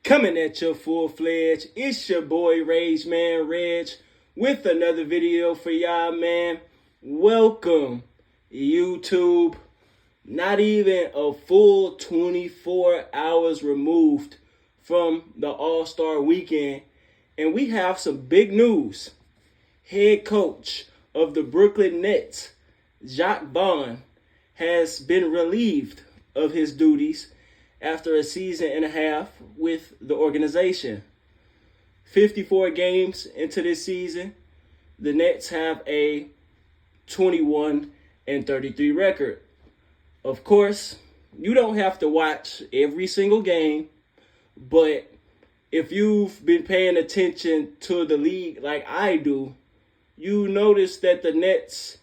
Coming at you full-fledged, it's your boy Regg, with another video for y'all, man. Welcome, YouTube. Not even a full 24 hours removed from the All-Star weekend, and we have some big news. Head coach of the Brooklyn Nets, Jacque Vaughn, has been relieved of his duties after a season and a half with the organization. 54 games into this season, the Nets have a 21-33 record. Of course, you don't have to watch every single game, but if you've been paying attention to the league like I do, you notice that the Nets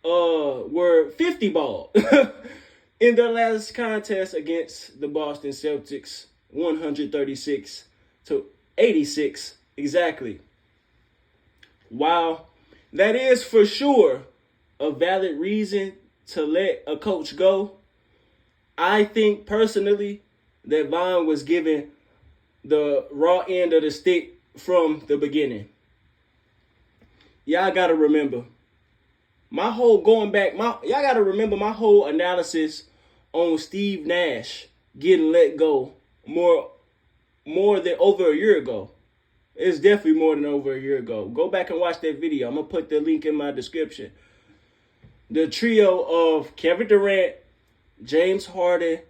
were 50 ball in their last contest against the Boston Celtics, 136-86 exactly. While that is for sure a valid reason to let a coach go, I think personally that Vaughn was given the raw end of the stick from the beginning. Y'all gotta remember, my whole analysis on Steve Nash getting let go more than over a year ago. It's definitely more than over a year ago. Go back and watch that video. I'm going to put the link in my description. The trio of Kevin Durant, James Harden,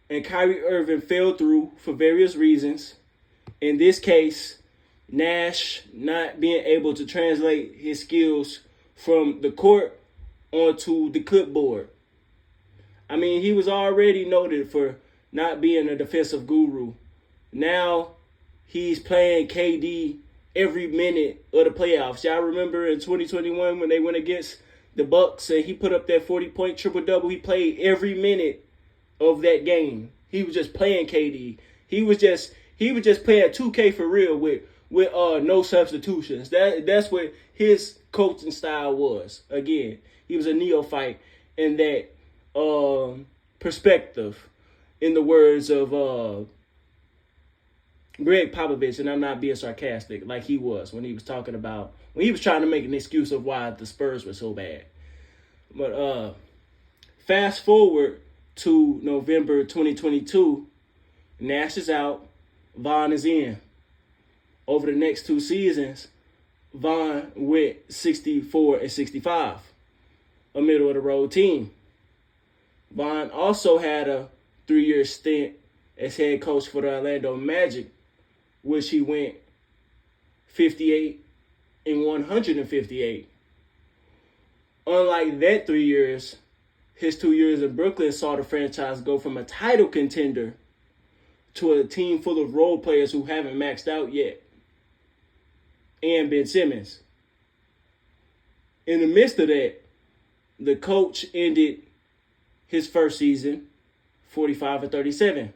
and Kyrie Irving fell through for various reasons. In this case, Nash not being able to translate his skills from the court onto the clipboard. I mean, he was already noted for not being a defensive guru. Now he's playing KD every minute of the playoffs. Y'all remember in 2021 when they went against the Bucks and he put up that 40-point triple-double? He played every minute of that game. He was just playing KD. He was just playing 2K for real with no substitutions. That's what his coaching style was. Again, he was a neophyte in that perspective, in the words of Regg Popovich, and I'm not being sarcastic, like he was when he was trying to make an excuse of why the Spurs were so bad. But fast forward to November 2022, Nash is out, Vaughn is in. Over the next two seasons, Vaughn went 64-65, a middle-of-the-road team. Vaughn also had a 3-year stint as head coach for the Orlando Magic, which he went 58-158. Unlike that 3 years, his 2 years in Brooklyn saw the franchise go from a title contender to a team full of role players who haven't maxed out yet, and Ben Simmons. In the midst of that, the coach ended his first season 45-37,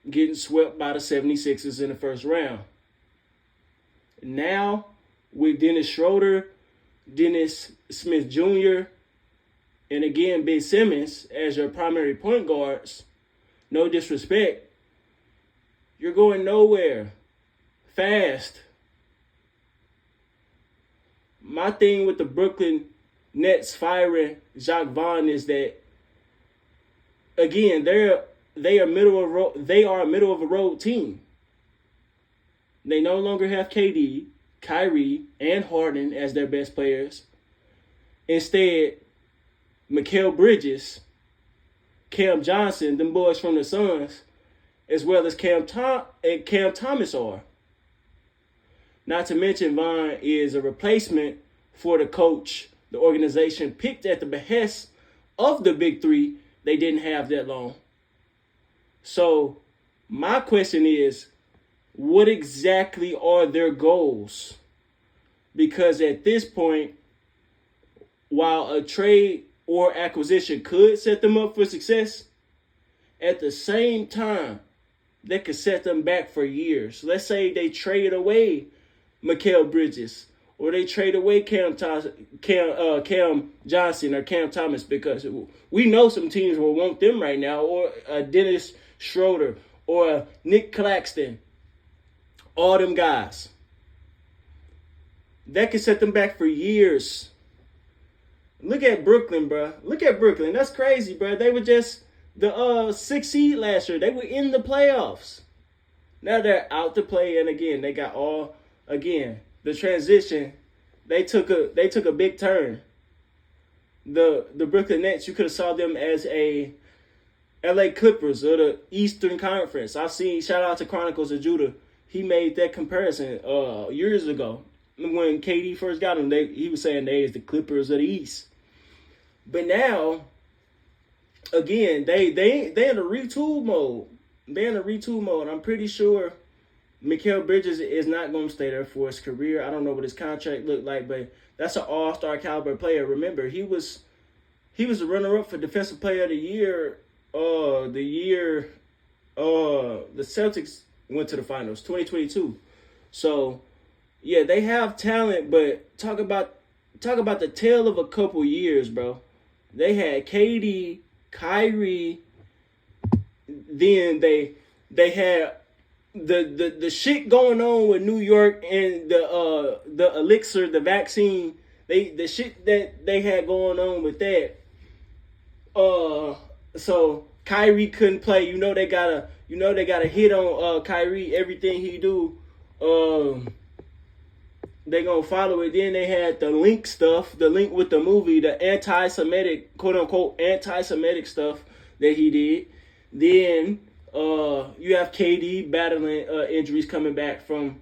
getting swept by the 76ers in the first round. Now, with Dennis Schroeder, Dennis Smith Jr., and again Ben Simmons as your primary point guards, no disrespect, you're going nowhere fast. My thing with the Brooklyn Nets firing Jacque Vaughn is that, again, they are a middle of a road team. They no longer have KD, Kyrie, and Harden as their best players. Instead, Mikal Bridges, Cam Johnson, them boys from the Suns, as well as Cam Thomas are. Not to mention, Vaughn is a replacement for the coach the organization picked at the behest of the big three they didn't have that long. So my question is, what exactly are their goals? Because at this point, while a trade or acquisition could set them up for success, at the same time, that could set them back for years. Let's say they trade away Mikal Bridges, or they trade away Cam Johnson or Cam Thomas, because we know some teams will want them right now, or Dennis Schroeder, or Nick Claxton, all them guys. That could set them back for years. Look at Brooklyn, bro. Look at Brooklyn. That's crazy, bro. They were just the 6th seed last year. They were in the playoffs. Now they're out to play, and again, they got the transition. They took a big turn. The Brooklyn Nets, you could have saw them as a LA Clippers of the Eastern Conference. I've seen, shout out to Chronicles of Judah. He made that comparison years ago when KD first got him. He was saying they is the Clippers of the East. But now, again, they in a retool mode. They're in a retool mode. I'm pretty sure Mikal Bridges is not going to stay there for his career. I don't know what his contract looked like, but that's an all-star caliber player. Remember, he was a runner-up for Defensive Player of the Year. The Celtics went to the finals, 2022. So, yeah, they have talent, but talk about the tale of a couple years, bro. They had KD, Kyrie, then they had the shit going on with New York and the elixir, the vaccine, the shit that they had going on with that. So Kyrie couldn't play. You know they gotta hit on Kyrie, everything he do. They gonna follow it. Then they had the link stuff, the link with the movie, the anti-Semitic, quote unquote anti-Semitic stuff that he did. Then you have KD battling injuries coming back from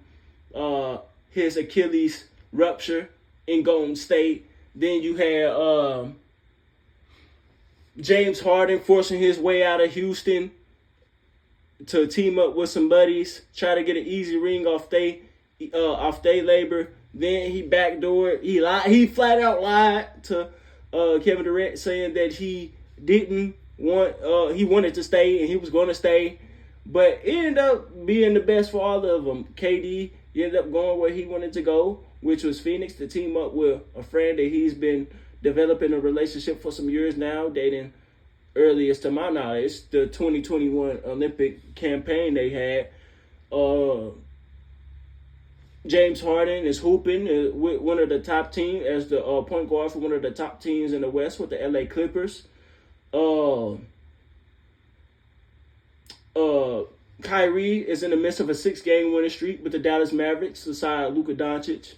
his Achilles rupture in Golden State. Then you had James Harden forcing his way out of Houston to team up with some buddies, try to get an easy ring off they labor. Then he backdoored. He flat out lied to Kevin Durant, saying that he didn't want. He wanted to stay and he was going to stay, but it ended up being the best for all of them. KD ended up going where he wanted to go, which was Phoenix, to team up with a friend that he's been developing a relationship for some years now, dating earliest to my knowledge, the 2021 Olympic campaign they had. James Harden is hooping with one of the top teams as the point guard for one of the top teams in the West with the LA Clippers. Kyrie is in the midst of a 6-game winning streak with the Dallas Mavericks beside Luka Doncic.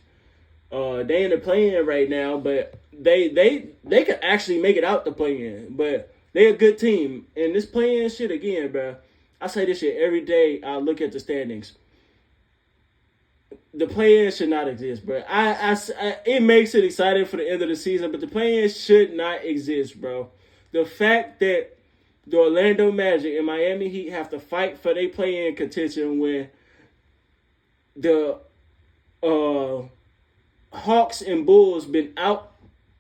They in the play-in right now, but they could actually make it out the play-in. But they're a good team. And this play-in shit again, bro. I say this shit every day. I look at the standings. The play-in should not exist, bro. It makes it exciting for the end of the season, but the play-in should not exist, bro. The fact that the Orlando Magic and Miami Heat have to fight for their play-in contention when the Hawks and Bulls been out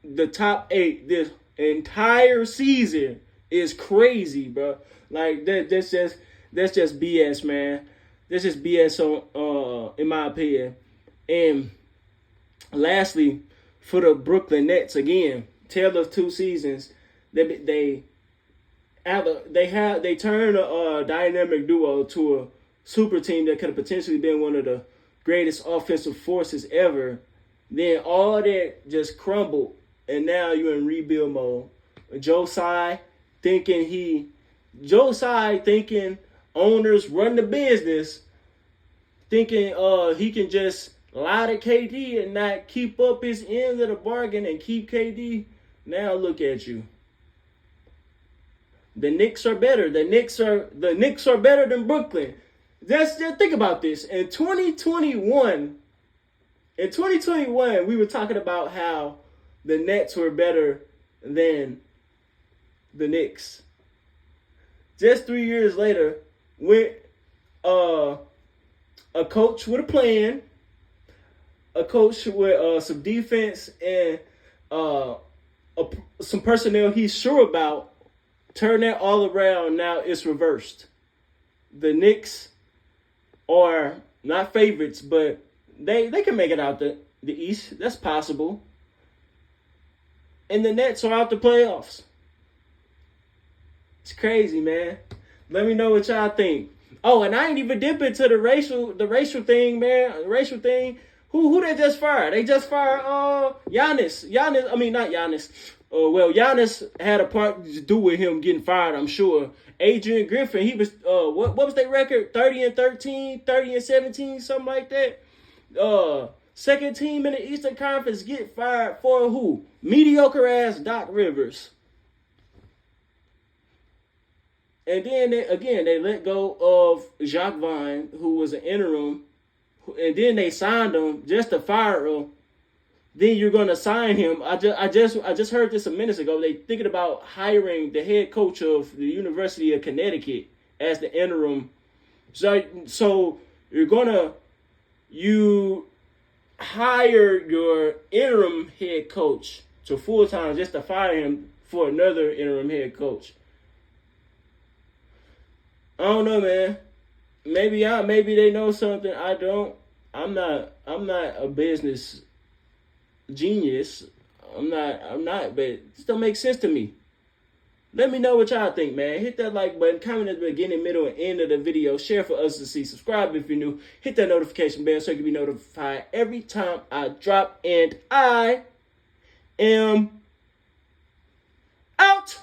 the top 8 this entire season is crazy, bro. Like that's just BS, man. That's just BS on in my opinion. And lastly, for the Brooklyn Nets, again, tale of two seasons. They turned a dynamic duo to a super team that could have potentially been one of the greatest offensive forces ever. Then all that just crumbled, and now you're in rebuild mode. Joe Tsai thinking owners run the business, thinking he can just lie to KD and not keep up his end of the bargain and keep KD. Now look at you. The Knicks are better. The Knicks are better than Brooklyn. Just think about this. In 2021, we were talking about how the Nets were better than the Knicks. Just 3 years later, with a coach with a plan, a coach with some defense and some personnel he's sure about, turn that all around. Now it's reversed. The Knicks are not favorites, but they can make it out the East. That's possible. And the Nets are out the playoffs. It's crazy, man. Let me know what y'all think. Oh, and I ain't even dip into the racial thing, man. The racial thing. Who they just fired? They just fired Giannis. I mean not Giannis. Well, Giannis had a part to do with him getting fired, I'm sure. Adrian Griffin, he was what was their record? 30-13, 30-17, something like that. Second team in the Eastern Conference get fired for who? Mediocre ass Doc Rivers. And then they let go of Jacque Vaughn, who was an interim, and then they signed him just to fire him. Then you're gonna sign him. I just heard this a minute ago. They thinking about hiring the head coach of the University of Connecticut as the interim. So you hire your interim head coach to full time just to fire him for another interim head coach. I don't know, man. Maybe they know something I don't. I'm not a business genius. I'm not, but it still makes sense to me. Let me know what y'all think, man. Hit that like button, comment at the beginning, middle, and end of the video. Share for us to see. Subscribe if you're new. Hit that notification bell so you can be notified every time I drop. And I am out.